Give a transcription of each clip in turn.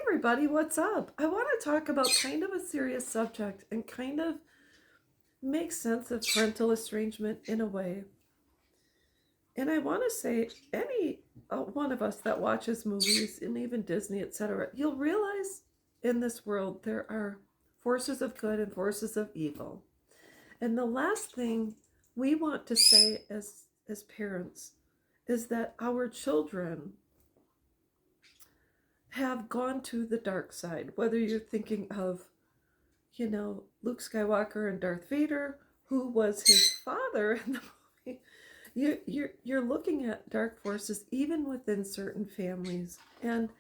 everybody, what's up? I want to talk about kind of a serious subject and kind of make sense of parental estrangement in a way. And I want to say, any one of us that watches movies and even Disney, etc., you'll realize in this world there are forces of good and forces of evil. And the last thing we want to say as parents is that our children have gone to the dark side, whether you're thinking of, Luke Skywalker and Darth Vader, who was his father in the movie. You're looking at dark forces even within certain families. And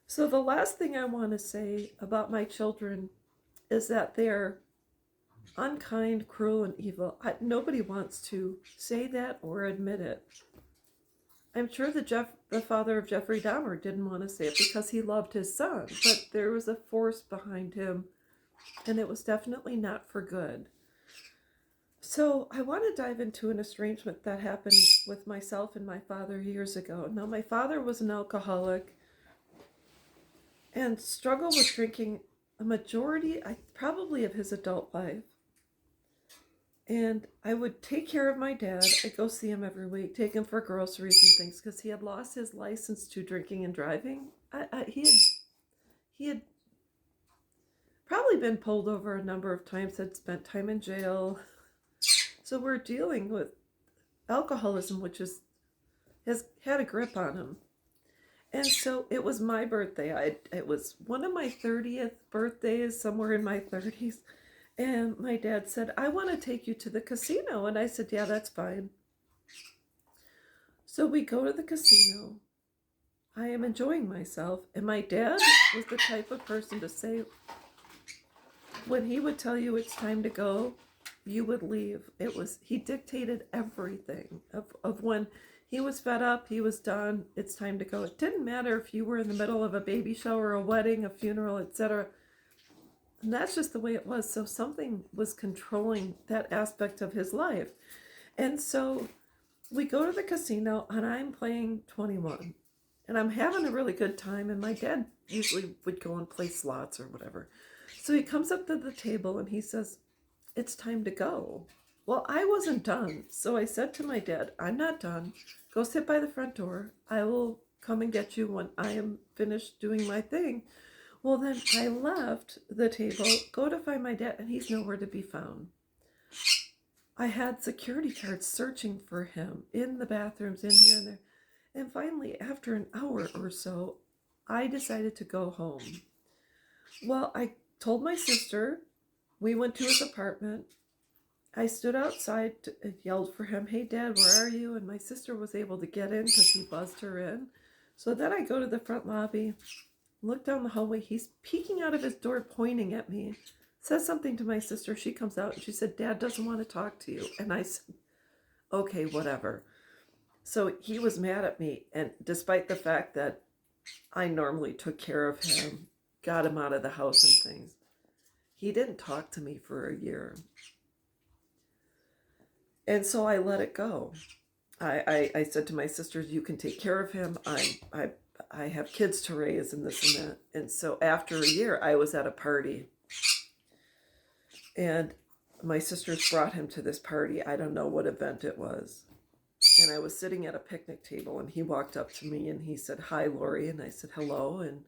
so the last thing I want to say about my children is that they're unkind, cruel, and evil. Nobody wants to say that or admit it. I'm sure the father of Jeffrey Dahmer didn't want to say it because he loved his son, but there was a force behind him, and it was definitely not for good. So I want to dive into an estrangement that happened with myself and my father years ago. Now, my father was an alcoholic and struggled with drinking a majority, probably, of his adult life. And I would take care of my dad. I'd go see him every week, take him for groceries and things, because he had lost his license to drinking and driving. He had probably been pulled over a number of times, had spent time in jail. So we're dealing with alcoholism, which has had a grip on him. And so it was my birthday. It was one of my 30th birthdays, somewhere in my 30s. And my dad said, I want to take you to the casino. And I said, yeah, that's fine. So we go to the casino. I am enjoying myself. And my dad was the type of person to say, when he would tell you it's time to go, you would leave. He dictated everything of when he was fed up, he was done, it's time to go. It didn't matter if you were in the middle of a baby shower, a wedding, a funeral, etc. And that's just the way it was. So something was controlling that aspect of his life. And so we go to the casino and I'm playing 21. And I'm having a really good time. And my dad usually would go and play slots or whatever. So he comes up to the table and he says, it's time to go. Well, I wasn't done. So I said to my dad, I'm not done. Go sit by the front door. I will come and get you when I am finished doing my thing. Well, then I left the table, go to find my dad, and he's nowhere to be found. I had security guards searching for him in the bathrooms, in here and there. And finally, after an hour or so, I decided to go home. Well, I told my sister, we went to his apartment. I stood outside and yelled for him, hey, Dad, where are you? And my sister was able to get in because he buzzed her in. So then I go to the front lobby, look down the hallway. He's peeking out of his door, pointing at me, says something to my sister. She comes out and she said, Dad doesn't want to talk to you. And I said, okay, whatever. So he was mad at me. And despite the fact that I normally took care of him, got him out of the house and things, he didn't talk to me for a year. And so I let it go. I said to my sisters, you can take care of him. I have kids to raise and this and that. And so after a year, I was at a party. And my sisters brought him to this party. I don't know what event it was. And I was sitting at a picnic table and he walked up to me and he said, hi, Lori. And I said, hello. And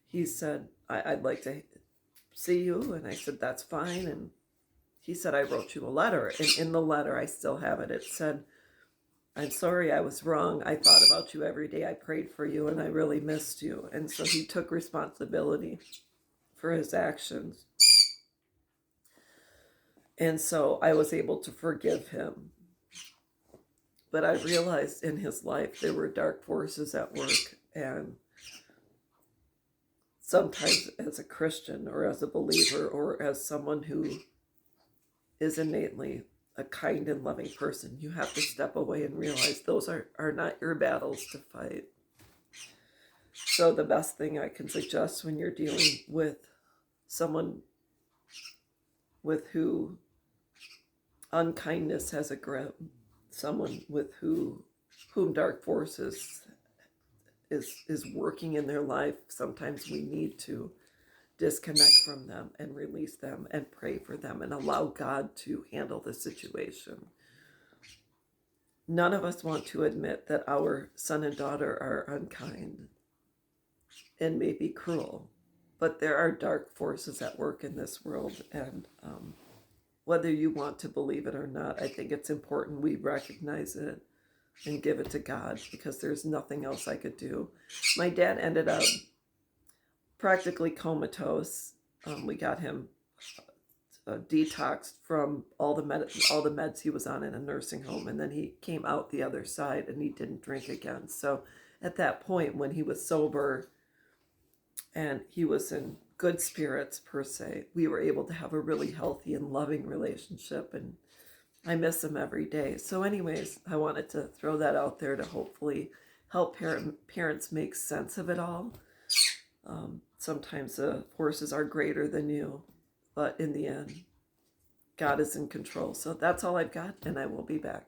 he said, I'd like to see you. And I said, that's fine. And he said, I wrote you a letter. And in the letter, I still have it. It said, I'm sorry, I was wrong. I thought about you every day. I prayed for you and I really missed you. And so he took responsibility for his actions. And so I was able to forgive him. But I realized in his life there were dark forces at work. And sometimes as a Christian or as a believer or as someone who is innately a kind and loving person, you have to step away and realize those are not your battles to fight. So the best thing I can suggest when you're dealing with someone with who unkindness has a grip, someone with whom dark forces is working in their life, sometimes we need to disconnect from them and release them and pray for them and allow God to handle the situation. None of us want to admit that our son and daughter are unkind and maybe cruel, but there are dark forces at work in this world, and whether you want to believe it or not, I think it's important we recognize it and give it to God, because there's nothing else I could do. My dad ended up practically comatose. We got him detoxed from all the meds he was on in a nursing home, and then he came out the other side and he didn't drink again. So at that point, when he was sober and he was in good spirits per se, we were able to have a really healthy and loving relationship, and I miss him every day. So anyways, I wanted to throw that out there to hopefully help parents make sense of it all. Sometimes the forces are greater than you, but in the end, God is in control. So that's all I've got, and I will be back.